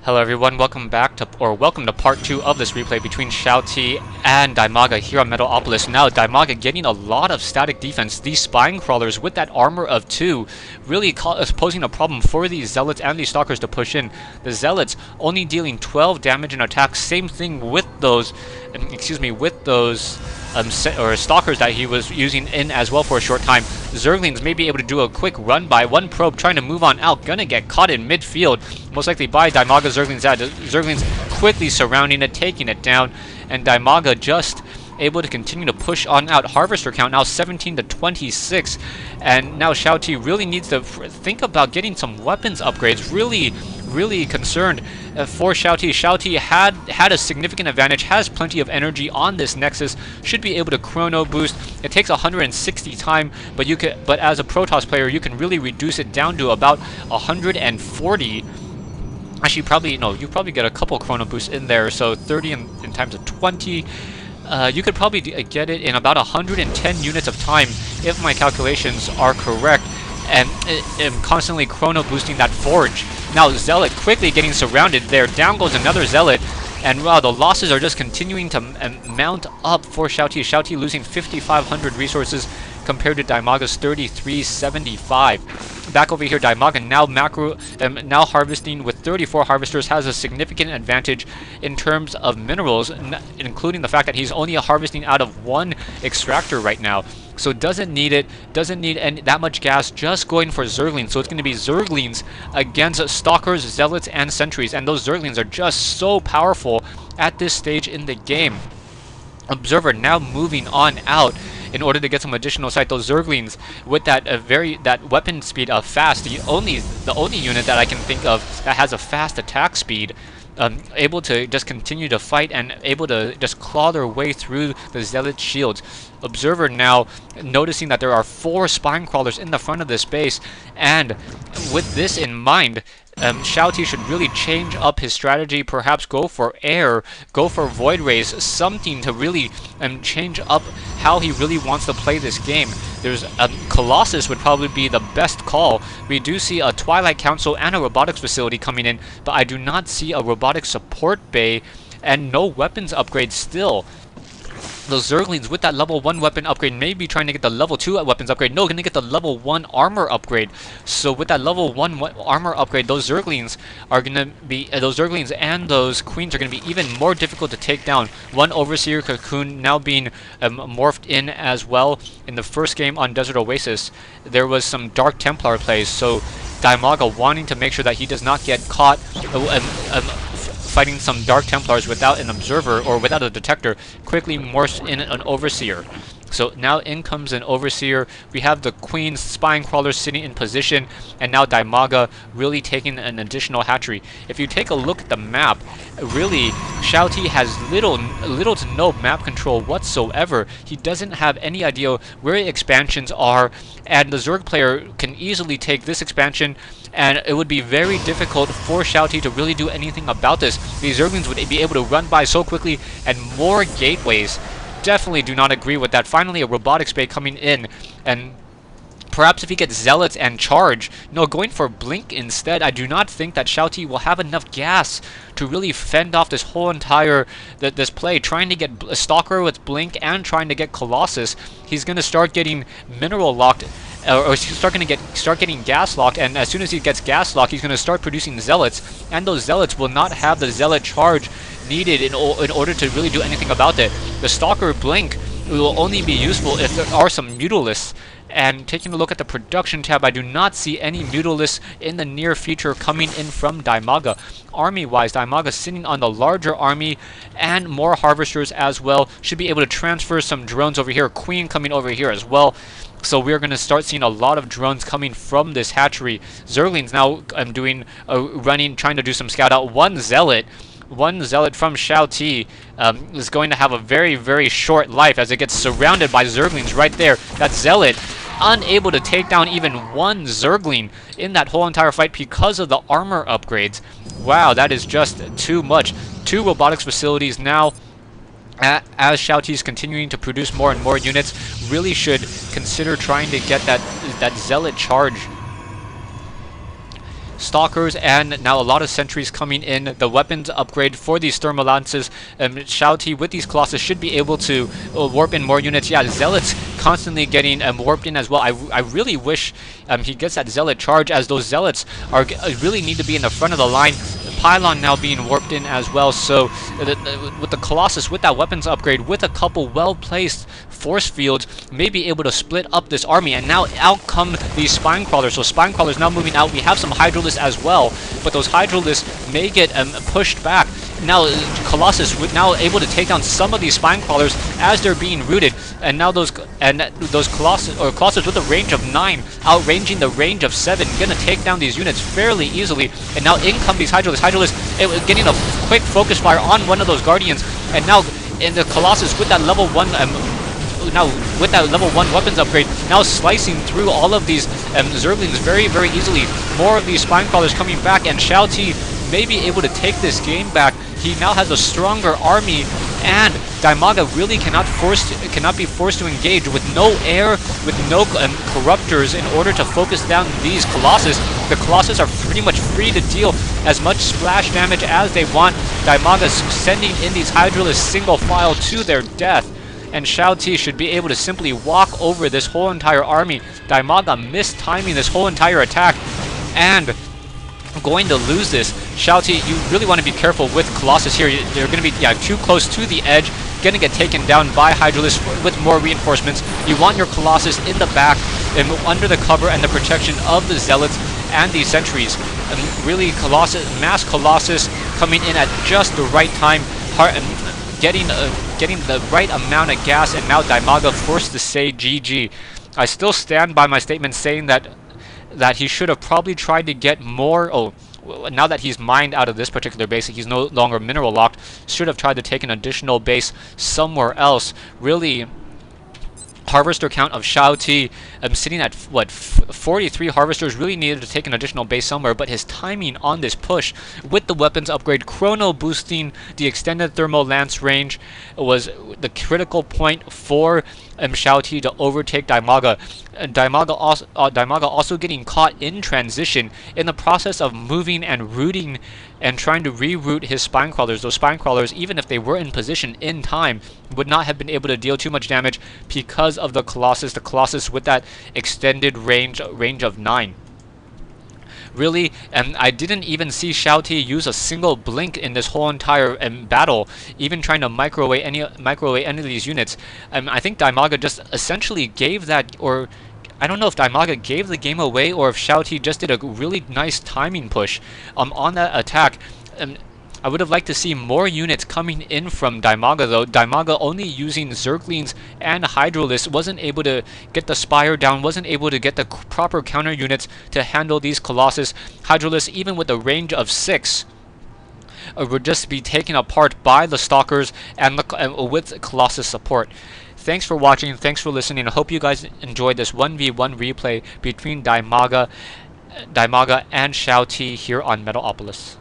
Hello everyone, welcome to part 2 of this replay between xiaOt and Dimaga here on Metalopolis. Now Dimaga getting a lot of static defense. These spine crawlers with that armor of 2 really posing a problem for these zealots and these stalkers to push in. The zealots only dealing 12 damage in attack. Same thing with those stalkers that he was using in as well for a short time. Zerglings may be able to do a quick run by one probe trying to move on out, gonna get caught in midfield, most likely by Dimaga. Zerglings quickly surrounding it, taking it down, and Dimaga just able to continue to push on out. Harvester count now 17 to 26, and now xiaOt really needs to think about getting some weapons upgrades. Really concerned for xiaOt. xiaOt had a significant advantage, has plenty of energy on this Nexus, should be able to chrono boost. It takes 160 time, but as a Protoss player, you can really reduce it down to about 140. Actually, you probably get a couple chrono boosts in there, so 30 in times of 20. You could probably get it in about 110 units of time if my calculations are correct, and constantly chrono boosting that forge. Now Zealot quickly getting surrounded there. Down goes another Zealot, and wow, the losses are just continuing to mount up for xiaOt. xiaOt losing 5,500 resources compared to Dimaga's 3,375. Back over here, Dimaga now harvesting with 34 harvesters, has a significant advantage in terms of minerals, including the fact that he's only harvesting out of one extractor right now. So doesn't need that much gas, just going for Zerglings. So it's going to be Zerglings against Stalkers, Zealots, and Sentries, and those Zerglings are just so powerful at this stage in the game. Observer now moving on out in order to get some additional sight. Those Zerglings with that weapon speed of fast, the only unit that I can think of that has a fast attack speed, able to just continue to fight and able to just claw their way through the Zealot shields. Observer now noticing that there are 4 spine crawlers in the front of this base, and with this in mind, xiaOt should really change up his strategy, perhaps go for air, go for void rays, something to really change up how he really wants to play this game. There's Colossus would probably be the best call. We do see a Twilight Council and a robotics facility coming in, but I do not see a robotics support bay and no weapons upgrade still. Those Zerglings with that level 1 weapon upgrade may be trying to get the level 2 weapons upgrade. No, going to get the level 1 armor upgrade. So with that level 1 armor upgrade, those Zerglings are going to be those Zerglings and those Queens are going to be even more difficult to take down. One Overseer Cocoon now being morphed in as well. In the first game on Desert Oasis, there was some Dark Templar plays, so Dimaga wanting to make sure that he does not get caught fighting some Dark Templars without an observer or without a detector, quickly morphs in an Overseer. So now in comes an Overseer. We have the Queen's spine crawlers sitting in position, and now Dimaga really taking an additional hatchery. If you take a look at the map, really xiaOt has little to no map control whatsoever. He doesn't have any idea where expansions are, and the Zerg player can easily take this expansion, and it would be very difficult for xiaOt to really do anything about this. These Zerglings would be able to run by so quickly, and more gateways. Definitely do not agree with that. Finally, a robotics bay coming in, and perhaps if he gets Zealots and Charge, no, going for Blink instead. I do not think that xiaOt will have enough gas to really fend off this whole entire this play. Trying to get a Stalker with Blink and trying to get Colossus, he's going to start getting mineral locked, or he's start getting gas locked, and as soon as he gets gas locked, he's going to start producing Zealots, and those Zealots will not have the Zealot Charge needed in order to really do anything about it. The Stalker Blink will only be useful if there are some Mutalisks. And taking a look at the production tab, I do not see any Mutalisks in the near future coming in from Dimaga. Army-wise, Dimaga sitting on the larger army and more harvesters as well. Should be able to transfer some drones over here. Queen coming over here as well. So we're going to start seeing a lot of drones coming from this hatchery. Zerglings now trying to do some scout out. One Zealot from xiaOt is going to have a very, very short life as it gets surrounded by Zerglings right there. That Zealot unable to take down even one Zergling in that whole entire fight because of the armor upgrades. Wow, that is just too much. 2 robotics facilities now. As xiaOt is continuing to produce more and more units, really should consider trying to get that Zealot Charge Stalkers and now a lot of sentries coming in. The weapons upgrade for these thermal lances. xiaOt with these Colossus should be able to warp in more units. Yeah, Zealots constantly getting warped in as well. I really wish he gets that Zealot charge, as those Zealots are really need to be in the front of the line. Pylon now being warped in as well, so with the Colossus, with that weapons upgrade, with a couple well-placed force fields, may be able to split up this army, and now out come these Spine Crawlers. So Spine Crawlers now moving out. We have some Hydralisks as well, but those Hydralisks may get pushed back. Now Colossus now able to take down some of these Spine Crawlers as they're being routed, and now those Colossus with a range of 9, outranging the range of 7, gonna take down these units fairly easily. And now in come these Hydralisks. Getting a quick focus fire on one of those Guardians, and now in the Colossus with that level 1 weapons upgrade, now slicing through all of these Zerglings very, very easily. More of these Spine Crawlers coming back, and xiaOt may be able to take this game back. He now has a stronger army, and Dimaga really cannot be forced to engage with no air, with no corruptors in order to focus down these Colossus. The Colossus are pretty much free to deal as much splash damage as they want. Dimaga sending in these Hydralisks single file to their death, and xiaOt should be able to simply walk over this whole entire army. Dimaga mistiming this whole entire attack, and going to lose this. xiaOt, you really want to be careful with Colossus here. They're going to be too close to the edge, going to get taken down by Hydralisks with more reinforcements. You want your Colossus in the back and under the cover and the protection of the Zealots and the sentries. Really, mass Colossus coming in at just the right time, getting the right amount of gas, and now Dimaga forced to say GG. I still stand by my statement saying that he should have probably tried to get more. Now that he's mined out of this particular base, he's no longer mineral locked, should have tried to take an additional base somewhere else. Really, harvester count of xiaOt sitting at 43 harvesters. Really needed to take an additional base somewhere, but his timing on this push with the weapons upgrade, chrono boosting the extended thermal lance range, was the critical point for xiaOt to overtake Dimaga. Dimaga also getting caught in transition in the process of moving and routing and trying to reroute his Spine Crawlers. Those Spine Crawlers, even if they were in position in time, would not have been able to deal too much damage because of the Colossus with that extended range of 9. Really, I didn't even see xiaOt use a single blink in this whole entire battle, even trying to microwave any of these units. I think Dimaga just essentially gave that, or I don't know if Dimaga gave the game away or if xiaOt just did a really nice timing push on that attack. I would have liked to see more units coming in from Dimaga, though. Dimaga only using Zerglings and Hydralisks, wasn't able to get the Spire down, wasn't able to get the proper counter units to handle these Colossus. Hydralisks, even with a range of 6, would just be taken apart by the Stalkers and with Colossus support. Thanks for watching, thanks for listening. I hope you guys enjoyed this 1v1 replay between Dimaga and xiaOt here on Metalopolis.